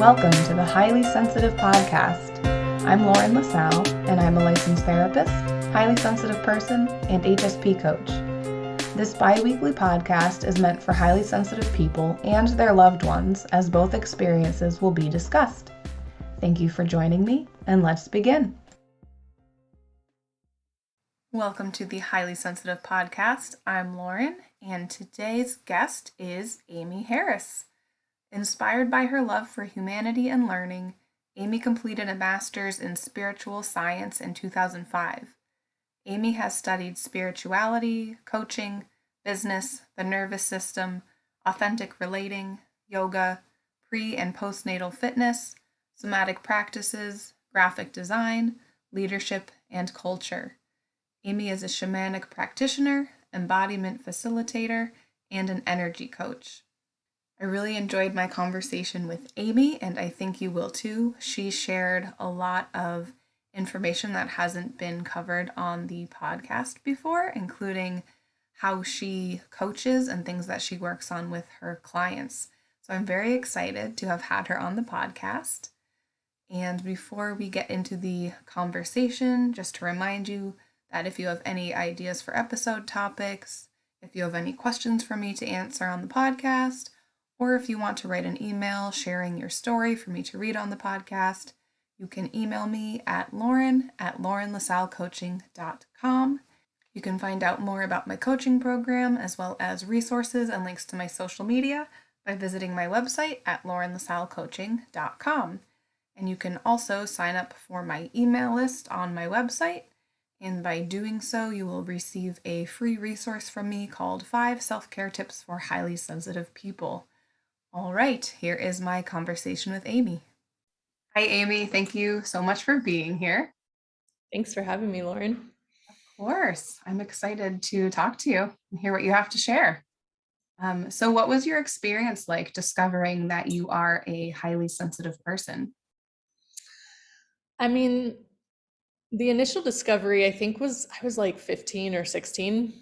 Welcome to the Highly Sensitive Podcast. I'm Lauren LaSalle, and I'm a licensed therapist, highly sensitive person, and HSP coach. This bi-weekly podcast is meant for highly sensitive people and their loved ones, as both experiences will be discussed. Thank you for joining me, and let's begin. Welcome to the Highly Sensitive Podcast. I'm Lauren, and today's guest is Amy Harris. Inspired by her love for humanity and learning, Amy completed a master's in spiritual science in 2005. Amy has studied spirituality, coaching, business, the nervous system, authentic relating, yoga, pre- and postnatal fitness, somatic practices, graphic design, leadership, and culture. Amy is a shamanic practitioner, embodiment facilitator, and an energy coach. I really enjoyed my conversation with Amy, and I think you will too. She shared a lot of information that hasn't been covered on the podcast before, including how she coaches and things that she works on with her clients. So I'm very excited to have had her on the podcast. And before we get into the conversation, just to remind you that if you have any ideas for episode topics, if you have any questions for me to answer on the podcast, or if you want to write an email sharing your story for me to read on the podcast, you can email me at lauren@laurenlasallecoaching.com. You can find out more about my coaching program, as well as resources and links to my social media, by visiting my website at laurenlasallecoaching.com. And you can also sign up for my email list on my website. And by doing so, you will receive a free resource from me called 5 Self-Care Tips for Highly Sensitive People. All right, here is my conversation with Amy. Hi, Amy. Thank you so much for being here. Thanks for having me, Lauren. Of course. I'm excited to talk to you and hear what you have to share. So what was your experience like discovering that you are a highly sensitive person? I mean, the initial discovery, I think, I was like 15 or 16,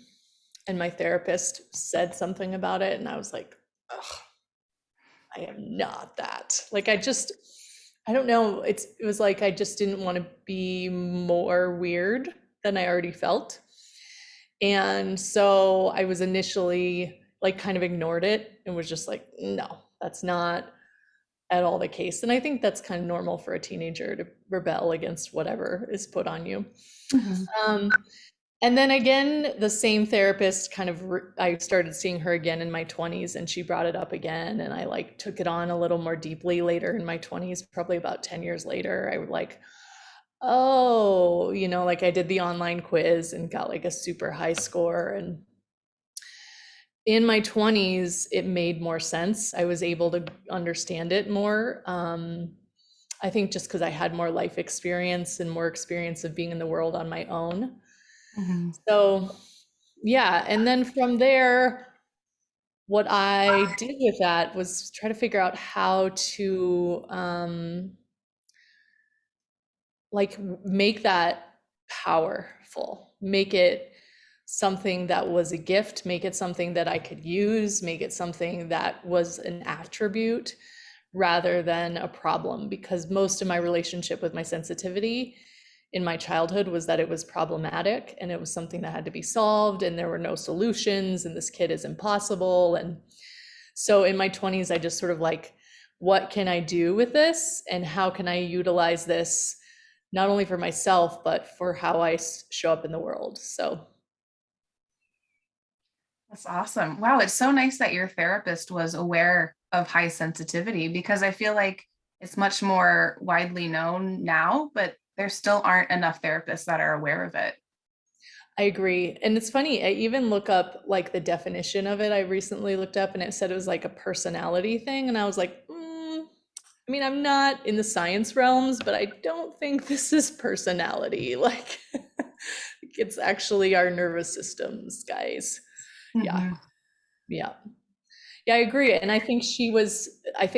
and my therapist said something about it, and I was like, ugh, I am not that. Like, I don't know. It was like I just didn't want to be more weird than I already felt. And so I was initially like kind of ignored it and was just like, no, that's not at all the case. And I think that's kind of normal for a teenager to rebel against whatever is put on you. Mm-hmm. And then again, the same therapist I started seeing her again in my 20s, and she brought it up again. And I like took it on a little more deeply later in my 20s, probably about 10 years later. I would like, oh, like I did the online quiz and got like a super high score. And in my 20s, it made more sense. I was able to understand it more. I think just because I had more life experience and more experience of being in the world on my own. Mm-hmm. So, yeah. And then from there, what I did with that was try to figure out how to like make that powerful, make it something that was a gift, make it something that I could use, make it something that was an attribute rather than a problem. Because most of my relationship with my sensitivity in my childhood was that it was problematic and it was something that had to be solved and there were no solutions and this kid is impossible. And so in my 20s, I just sort of like, what can I do with this and how can I utilize this not only for myself, but for how I show up in the world. So that's awesome. Wow, it's so nice that your therapist was aware of high sensitivity, because I feel like it's much more widely known now, but there still aren't enough therapists that are aware of it. I agree. And it's funny, I even look up like the definition of it. I recently looked up and it said it was like a personality thing. And I was like, I mean, I'm not in the science realms, but I don't think this is personality. Like it's actually our nervous systems, guys. Mm-hmm. Yeah, I agree. And I think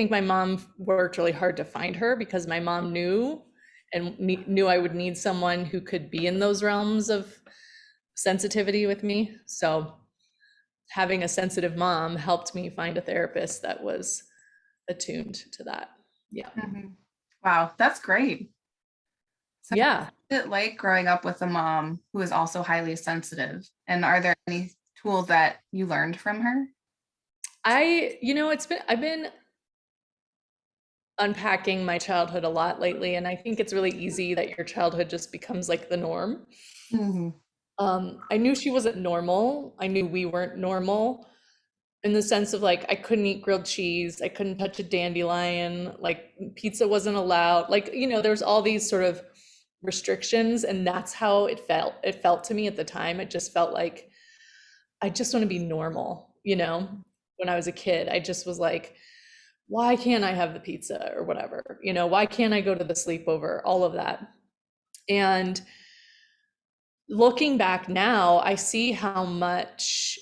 my mom worked really hard to find her because my mom knew I would need someone who could be in those realms of sensitivity with me. So having a sensitive mom helped me find a therapist that was attuned to that. Yeah. Wow, that's great. So Yeah. what's it like growing up with a mom who is also highly sensitive? And are there any tools that you learned from her? I've been unpacking my childhood a lot lately, and I think it's really easy that your childhood just becomes like the norm. Hmm. I knew she wasn't normal. I knew we weren't normal in the sense of like I couldn't eat grilled cheese, I couldn't touch a dandelion, like pizza wasn't allowed. Like, there's all these sort of restrictions, and that's how it felt. It felt to me at the time. It just felt like I just want to be normal, when I was a kid. I just was like, why can't I have the pizza or whatever? Why can't I go to the sleepover? All of that. And looking back now, I see how much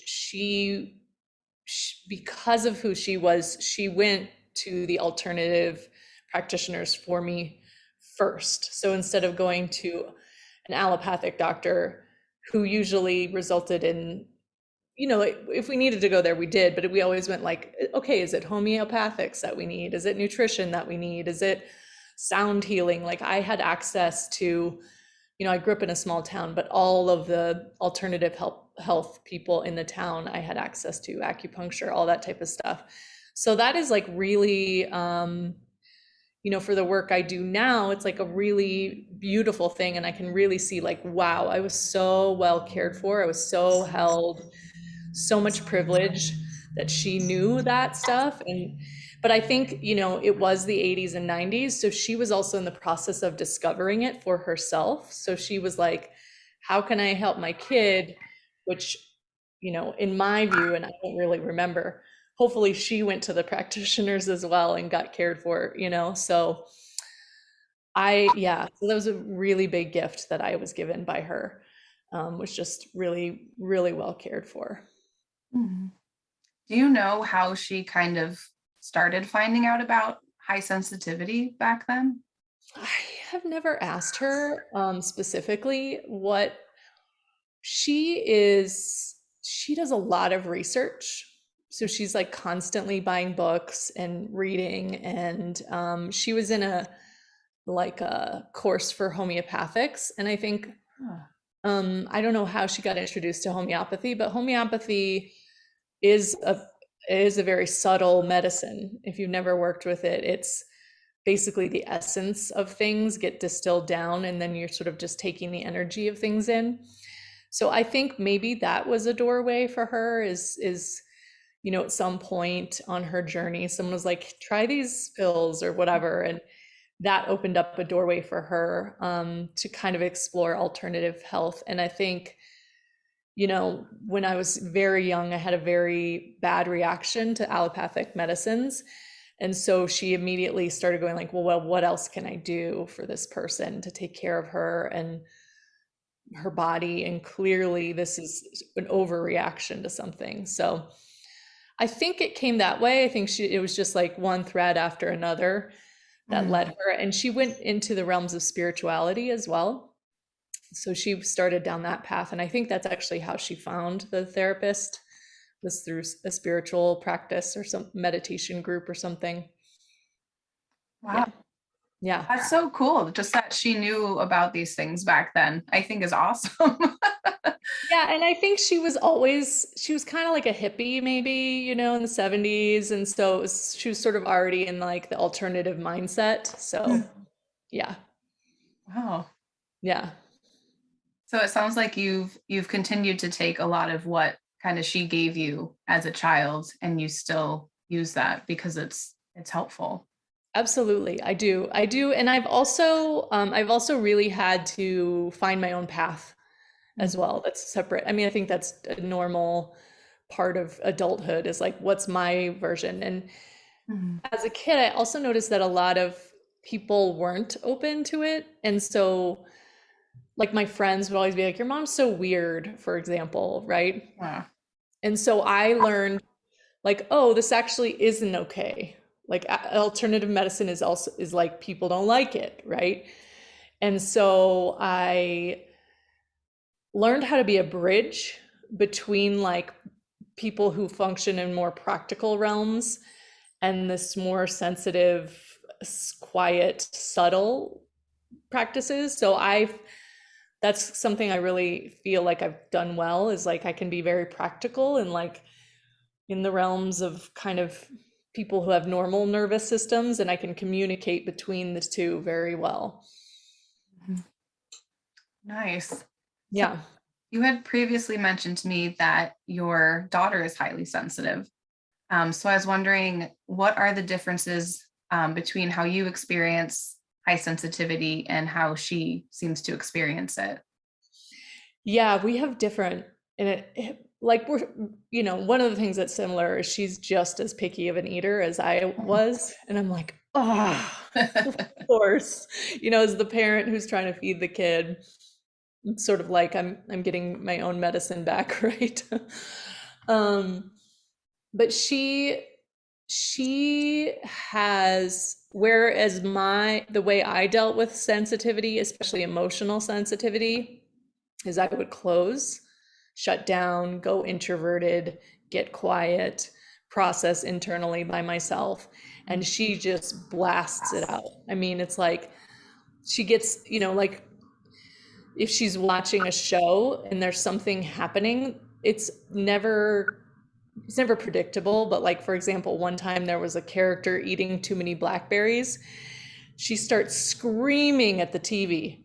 because of who she was, she went to the alternative practitioners for me first. So instead of going to an allopathic doctor who usually resulted in, if we needed to go there, we did, but we always went like, okay, is it homeopathics that we need? Is it nutrition that we need? Is it sound healing? Like I had access to, I grew up in a small town, but all of the alternative health people in the town, I had access to acupuncture, all that type of stuff. So that is like really, for the work I do now, it's like a really beautiful thing. And I can really see like, wow, I was so well cared for. I was so held, so much privilege that she knew that stuff. But I think, it was the 80s and 90s. So she was also in the process of discovering it for herself. So she was like, how can I help my kid? Which, in my view, and I don't really remember, hopefully she went to the practitioners as well and got cared for, So so that was a really big gift that I was given by her, was just really, really well cared for. Mhm. Do you know how she kind of started finding out about high sensitivity back then? I have never asked her specifically what she does a lot of research. So she's like constantly buying books and reading. And she was in a course for homeopathics. And I think, Huh. I don't know how she got introduced to homeopathy, but homeopathy is a very subtle medicine. If you've never worked with it, it's basically the essence of things get distilled down, and then you're sort of just taking the energy of things in. So I think maybe that was a doorway for her, is at some point on her journey, someone was like, try these pills or whatever. And that opened up a doorway for her, to kind of explore alternative health. And I think, when I was very young, I had a very bad reaction to allopathic medicines. And so she immediately started going like, well, what else can I do for this person to take care of her and her body? And clearly this is an overreaction to something. So I think it came that way. I think it was just like one thread after another that led Mhm. her. And she went into the realms of spirituality as well. So she started down that path. And I think that's actually how she found the therapist, was through a spiritual practice or some meditation group or something. Wow, Yeah. Yeah. that's so cool. Just that she knew about these things back then, I think is awesome. Yeah, and I think she was kind of like a hippie maybe, in the 70s. And so she was sort of already in like the alternative mindset. So yeah, Wow. yeah, So it sounds like you've continued to take a lot of what kind of she gave you as a child and you still use that because it's helpful. absolutely. I do. And I've also really had to find my own path as well. That's separate. I mean, I think that's a normal part of adulthood, is like, what's my version? And Mhm. as a kid, I also noticed that a lot of people weren't open to it. And so, like, my friends would always be like, your mom's so weird, for example, right? Wow. And so I learned, like, oh, this actually isn't okay. Like, alternative medicine is like, people don't like it, right? And so I learned how to be a bridge between like people who function in more practical realms and this more sensitive, quiet, subtle practices. So that's something I really feel like I've done well, is like I can be very practical and like in the realms of kind of people who have normal nervous systems, and I can communicate between the two very well. Mhm. Nice. So Yeah. you had previously mentioned to me that your daughter is highly sensitive. So I was wondering, what are the differences between how you experience high sensitivity and how she seems to experience it? Yeah, we have different, and like we're, one of the things that's similar is she's just as picky of an eater as I was. And I'm like, oh, of course, as the parent who's trying to feed the kid, it's sort of like I'm getting my own medicine back, right? um, but she has, whereas the way I dealt with sensitivity, especially emotional sensitivity, is I would close, shut down, go introverted, get quiet, process internally by myself. And she just blasts it out. I mean, it's like she gets, like if she's watching a show and there's something happening, it's never predictable. But like, for example, one time there was a character eating too many blackberries. She starts screaming at the TV,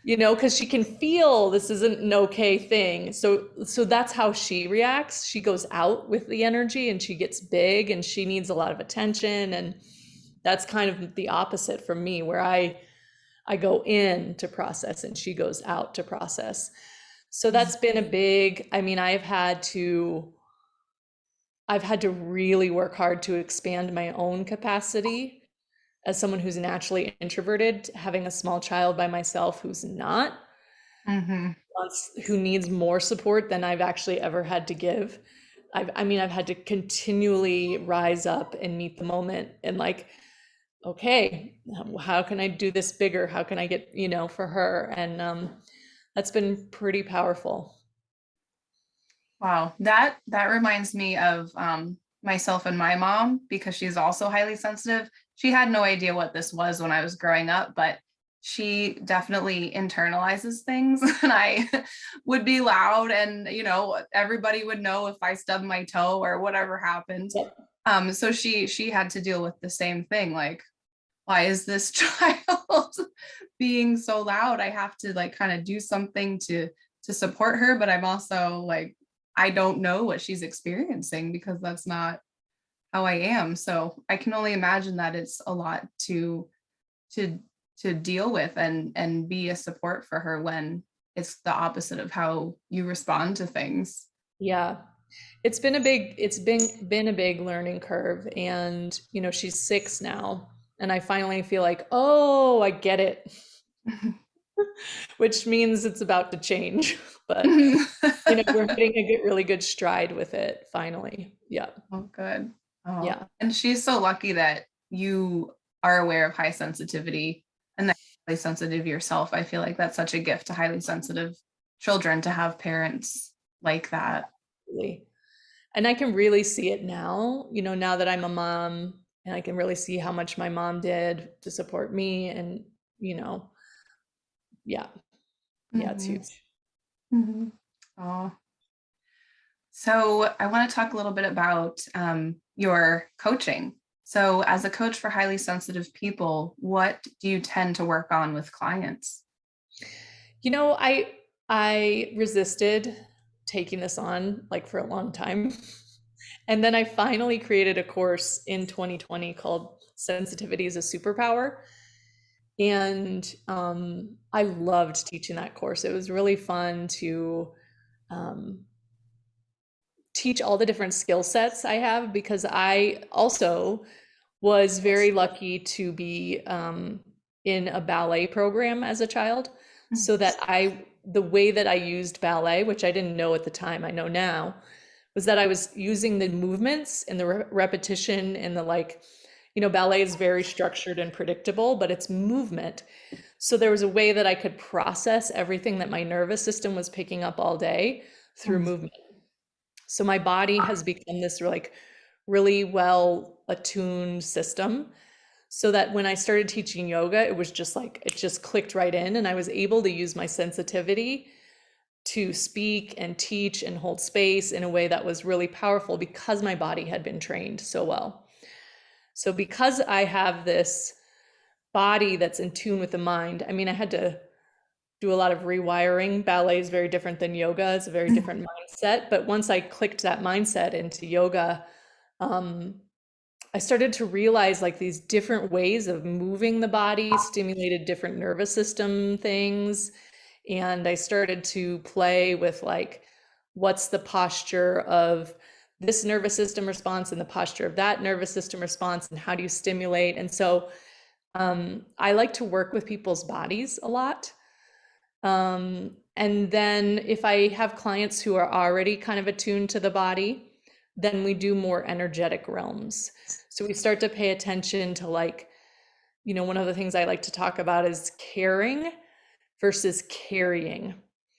because she can feel this isn't an okay thing. So that's how she reacts. She goes out with the energy and she gets big and she needs a lot of attention. And that's kind of the opposite from me, where I go in to process and she goes out to process. So that's been a big, I mean, I've had to really work hard to expand my own capacity as someone who's naturally introverted. Having a small child by myself who's not, Hmm. who needs more support than I've actually ever had to give. I've had to continually rise up and meet the moment and like, okay, how can I do this bigger? How can I get, for her? And that's been pretty powerful. Wow, that reminds me of myself and my mom because she's also highly sensitive. She had no idea what this was when I was growing up, but she definitely internalizes things, and I would be loud, and everybody would know if I stubbed my toe or whatever happened. Yep. So she had to deal with the same thing, like, why is this child being so loud? I have to like kind of do something to support her, but I'm also like, I don't know what she's experiencing because that's not how I am. So I can only imagine that it's a lot to to deal with and be a support for her when it's the opposite of how you respond to things. Yeah. It's been a big learning curve. And she's 6 now, and I finally feel like, oh, I get it, which means it's about to change. But we're hitting a really good stride with it finally. Yeah. Oh, good. Oh, Yeah. and she's so lucky that you are aware of high sensitivity and that you're highly sensitive yourself. I feel like that's such a gift to highly sensitive children to have parents like that. Absolutely. And I can really see it now, now that I'm a mom, and I can really see how much my mom did to support me. And, you know, yeah, yeah, it's Mhm. huge. Mhm. Oh, so I want to talk a little bit about your coaching. So, as a coach for highly sensitive people, what do you tend to work on with clients? I resisted taking this on like for a long time. And then I finally created a course in 2020 called Sensitivity is a Superpower. And I loved teaching that course. It was really fun to um, teach all the different skill sets I have, because I also was very lucky to be in a ballet program as a child. So that the way that I used ballet, which I didn't know at the time, I know now, was that I was using the movements and the repetition and the like, ballet is very structured and predictable, but it's movement. So there was a way that I could process everything that my nervous system was picking up all day through Mhm. movement. So my body has become this like really well attuned system. so that when I started teaching yoga, it was just like, it just clicked right in, and I was able to use my sensitivity to speak and teach and hold space in a way that was really powerful because my body had been trained so well. So because I have this body that's in tune with the mind, I mean, I had to do a lot of rewiring. Ballet is very different than yoga. It's a very different mindset. But once I clicked that mindset into yoga, I started to realize like these different ways of moving the body stimulated different nervous system things. And I started to play with like, what's the posture of this nervous system response and the posture of that nervous system response, and how do you stimulate? And so I like to work with people's bodies a lot. And then if I have clients who are already kind of attuned to the body, then we do more energetic realms. So we start to pay attention to like, one of the things I like to talk about is caring versus carrying.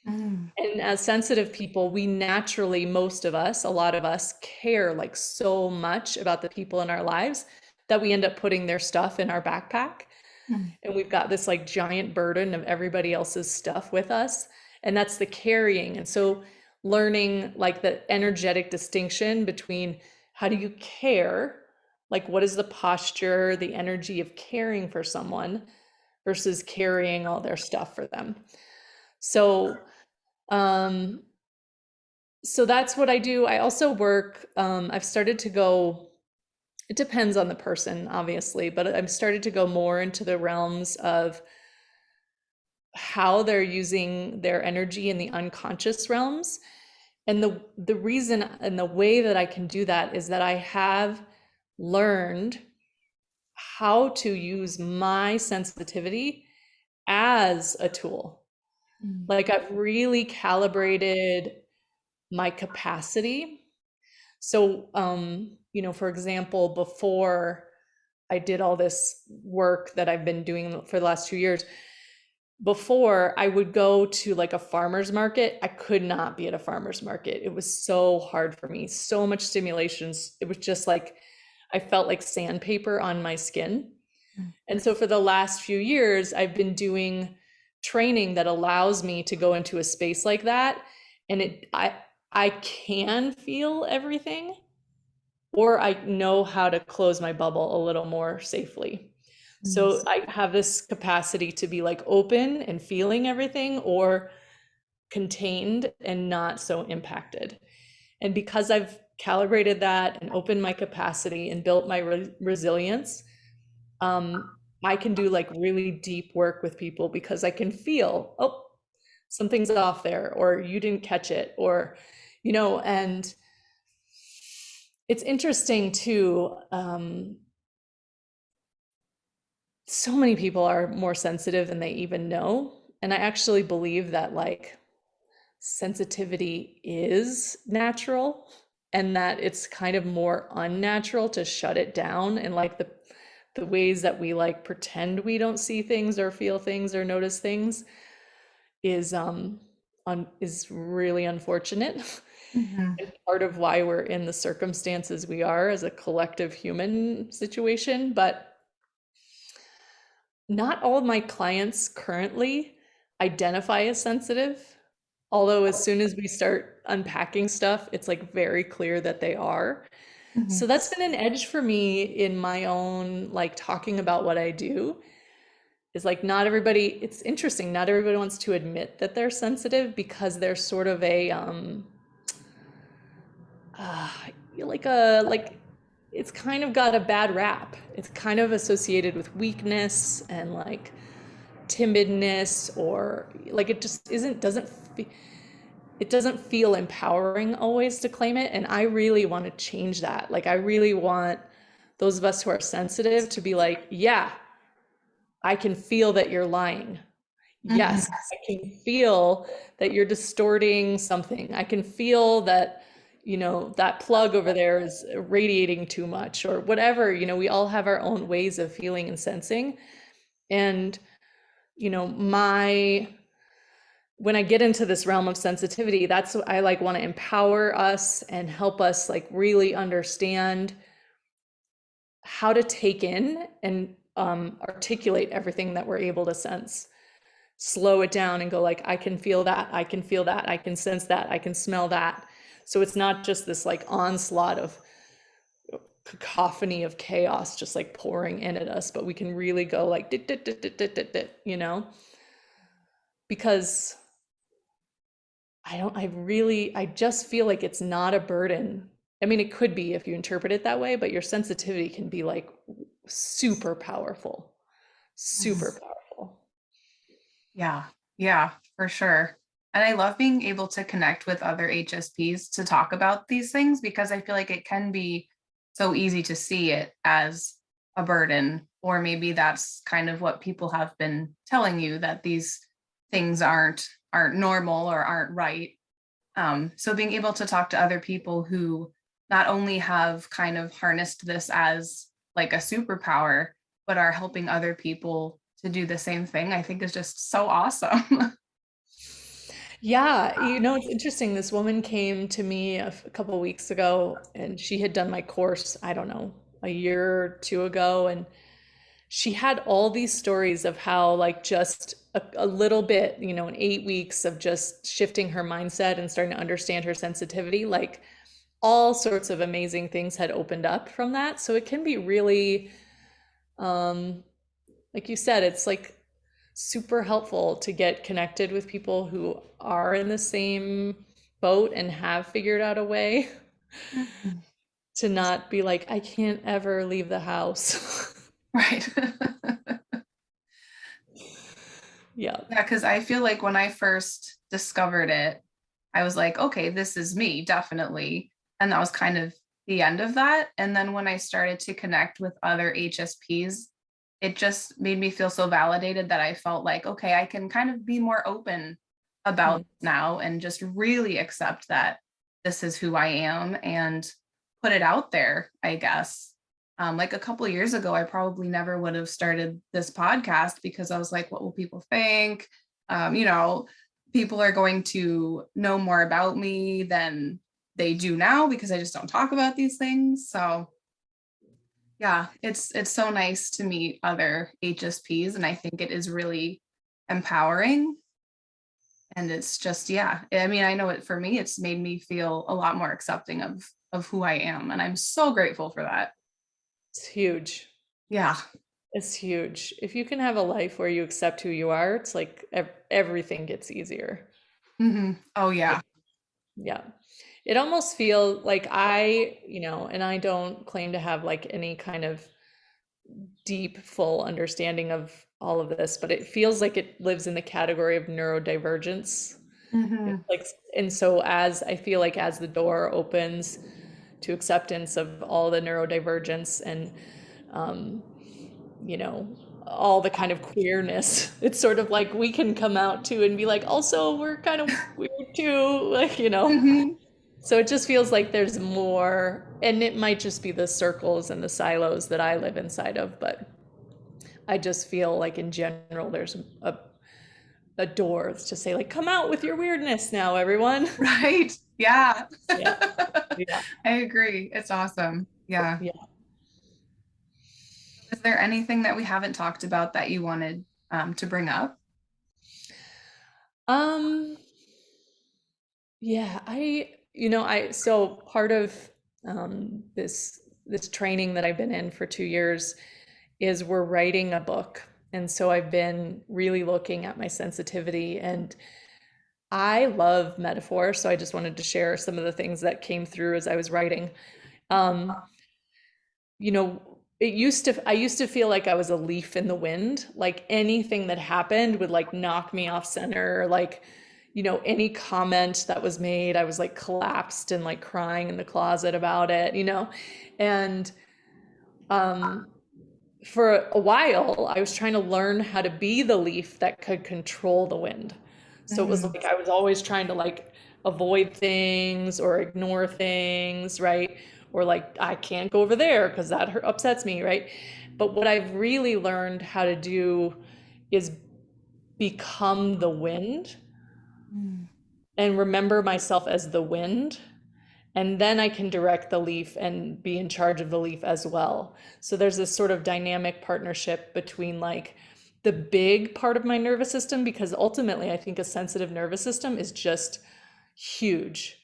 And as sensitive people, we naturally, most of us, a lot of us care like so much about the people in our lives that we end up putting their stuff in our backpack. And we've got this like giant burden of everybody else's stuff with us. And that's the carrying. And so learning like the energetic distinction between how do you care, like what is the posture, the energy of caring for someone versus carrying all their stuff for them. So so that's what I do. I also work, I've started to go, it depends on the person, obviously, but I've started to go more into the realms of how they're using their energy in the unconscious realms. And the reason and the way that I can do that is that I have learned how to use my sensitivity as a tool. Like I've really calibrated my capacity. So, for example, before I did all this work that I've been doing for the last 2 years, before I would go to like a farmer's market, I could not be at a farmer's market. It was so hard for me, so much stimulations. It was just like, I felt like sandpaper on my skin. And so for the last few years, I've been doing training that allows me to go into a space like that. And I can feel everything, or I know how to close my bubble a little more safely. So I have this capacity to be like open and feeling everything, or contained and not so impacted. And because I've calibrated that and opened my capacity and built my resilience, I can do like really deep work with people because I can feel, oh, something's off there, or you didn't catch it, or, and it's interesting too. So many people are more sensitive than they even know. And I actually believe that like sensitivity is natural, and that it's kind of more unnatural to shut it down, and like the ways that we like pretend we don't see things or feel things or notice things is is really unfortunate. And part of why we're in the circumstances we are as a collective human situation. But not all of my clients currently identify as sensitive, although as soon as we start unpacking stuff, it's like very clear that they are. So that's been an edge for me in my own, like talking about what I do, is like not everybody, it's interesting, not everybody wants to admit that they're sensitive because they're sort of a like it's kind of got a bad rap. It's kind of associated with weakness and like timidness, or like it just it doesn't feel empowering always to claim it. And I really want to change that. Like I really want those of us who are sensitive to be like, yeah, I can feel that you're lying. Yes, I can feel that you're distorting something. I can feel that, that plug over there is radiating too much, or whatever. We all have our own ways of feeling and sensing. And, when I get into this realm of sensitivity, that's what I like want to empower us and help us like really understand how to take in and articulate everything that we're able to sense, slow it down and go like, I can feel that, I can feel that, I can sense that, I can smell that. So it's not just this like onslaught of cacophony of chaos just like pouring in at us, but we can really go like dit, dit, dit, dit, dit, dit, dit, because I just feel like it's not a burden. I mean, it could be if you interpret it that way, but your sensitivity can be like super powerful, super Mhm. powerful. Yeah, yeah, for sure. And I love being able to connect with other HSPs to talk about these things because I feel like it can be so easy to see it as a burden, or maybe that's kind of what people have been telling you that these things aren't normal or aren't right. So being able to talk to other people who not only have kind of harnessed this as like a superpower, but are helping other people to do the same thing, I think is just so awesome. Yeah, it's interesting. This woman came to me a couple weeks ago and she had done my course, I don't know, a year or two ago. And she had all these stories of how, like, just a little bit, in 8 weeks of just shifting her mindset and starting to understand her sensitivity, like, all sorts of amazing things had opened up from that. So it can be really, um, like you said, it's like super helpful to get connected with people who are in the same boat and have figured out a way Mhm. to not be like, I can't ever leave the house. Right. Yeah. Yeah, because I feel like when I first discovered it, I was like, okay, this is me, definitely. And that was kind of the end of that. And then when I started to connect with other HSPs, it just made me feel so validated that I felt like, okay, I can kind of be more open about Mm. now and just really accept that this is who I am and put it out there, I guess. Like a couple of years ago, I probably never would have started this podcast because I was like, what will people think? You know, people are going to know more about me than they do now because I just don't talk about these things. So yeah, it's so nice to meet other HSPs, and I think it is really empowering. And it's just, yeah, I mean, I know it for me, it's made me feel a lot more accepting of who I am. And I'm so grateful for that. It's huge. Yeah. It's huge. If you can have a life where you accept who you are, it's like everything gets easier. Oh Yeah. yeah. Yeah. It almost feel like and I don't claim to have like any kind of deep, full understanding of all of this, but it feels like it lives in the category of neurodivergence. It's Hmm. like, and so as I feel like as the door opens to acceptance of all the neurodivergence and um, you know, all the kind of queerness. It's sort of like we can come out too and be like, also, we're kind of weird too, like. Hmm. So it just feels like there's more, and it might just be the circles and the silos that I live inside of, but I just feel like in general, there's a door to say, like, come out with your weirdness now, everyone. Right. Yeah. Yeah, yeah, I agree. It's awesome. Yeah. yeah. Is there anything that we haven't talked about that you wanted to bring up? Um, Yeah, so part of this training that I've been in for 2 years is we're writing a book. And so I've been really looking at my sensitivity and I love metaphor. So I just wanted to share some of the things that came through as I was writing. Um, I used to feel like I was a leaf in the wind. Like anything that happened would like knock me off center. Like, any comment that was made, I was like collapsed and like crying in the closet about it. And um, for a while, I was trying to learn how to be the leaf that could control the wind. So it was Mhm. like I was always trying to like avoid things or ignore things, right? Or like I can't go over there because that upsets me, right? But what I've really learned how to do is become the wind Mm. and remember myself as the wind and then I can direct the leaf and be in charge of the leaf as well. So there's this sort of dynamic partnership between like the big part of my nervous system, because ultimately I think a sensitive nervous system is just huge.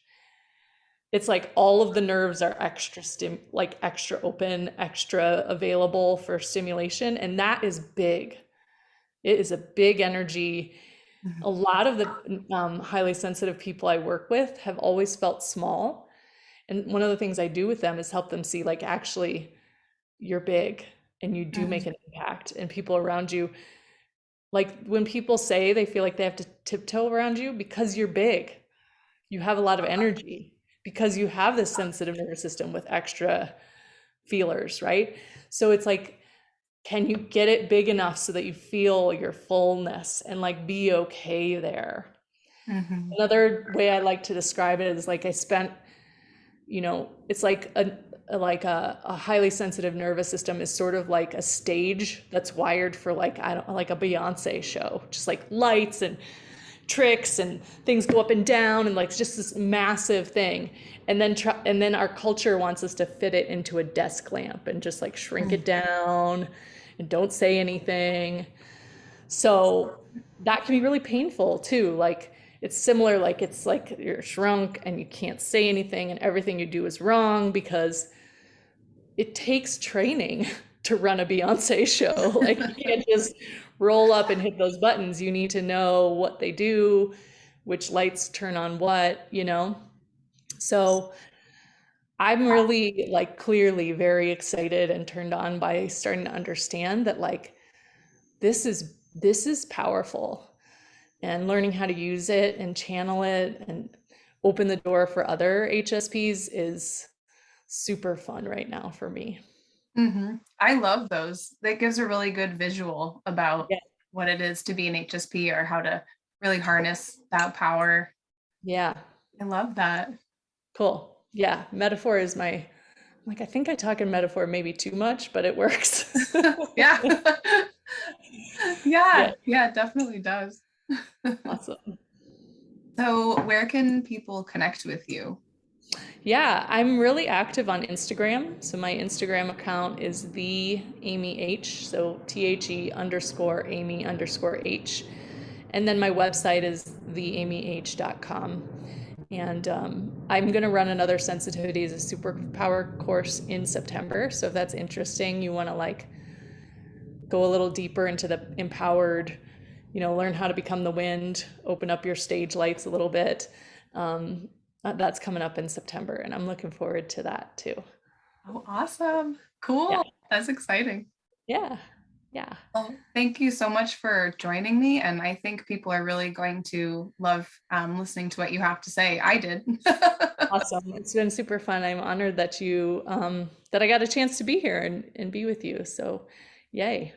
It's like all of the nerves are like extra open, extra available for stimulation, and that is big. It is a big energy. A Mhm. lot of the highly sensitive people I work with have always felt small. And one of the things I do with them is help them see, like, actually, you're big and you do make Mhm. an impact. And people around you, like when people say they feel like they have to tiptoe around you because you're big, you have a lot of energy, because you have this sensitive nervous system with extra feelers, right? So it's like, can you get it big enough so that you feel your fullness and like be okay there? Mhm. Another way I like to describe it is like I spent, it's like a highly sensitive nervous system is sort of like a stage that's wired for, like, I don't know, like a Beyonce show, just like lights and tricks and things go up and down and like just this massive thing. And then our culture wants us to fit it into a desk lamp and just like shrink it Mhm. down and don't say anything. So that can be really painful too. Like it's similar, like it's like you're shrunk and you can't say anything and everything you do is wrong, because it takes training to run a Beyonce show. Like you can't just roll up and hit those buttons. You need to know what they do, which lights turn on what. So I'm really like clearly very excited and turned on by starting to understand that like this is powerful, and learning how to use it and channel it and open the door for other HSPs is super fun right now for me. Mhm. I love those. That gives a really good visual about Yeah. what it is to be an HSP or how to really harness that power. Yeah. I love that. Cool. Yeah. Metaphor is my, like, I think I talk in metaphor maybe too much, but it works. Yeah. Yeah. Yeah, yeah, it definitely does. Awesome. So, where can people connect with you? Yeah, I'm really active on Instagram. So my Instagram account is the Amy H. So THE_Amy_H. And then my website is theamyh.com. And I'm going to run another sensitivity as a superpower course in September. So if that's interesting, you want to like go a little deeper into the empowered, learn how to become the wind, open up your stage lights a little bit. That's coming up in September, and I'm looking forward to that too. Oh, awesome. Yeah, Cool. That's exciting. yeah, yeah. Well, thank you so much for joining me. And I think people are really going to love listening to what you have to say. I did. Awesome. It's been super fun. I'm honored that that I got a chance to be here and be with you. So, yay.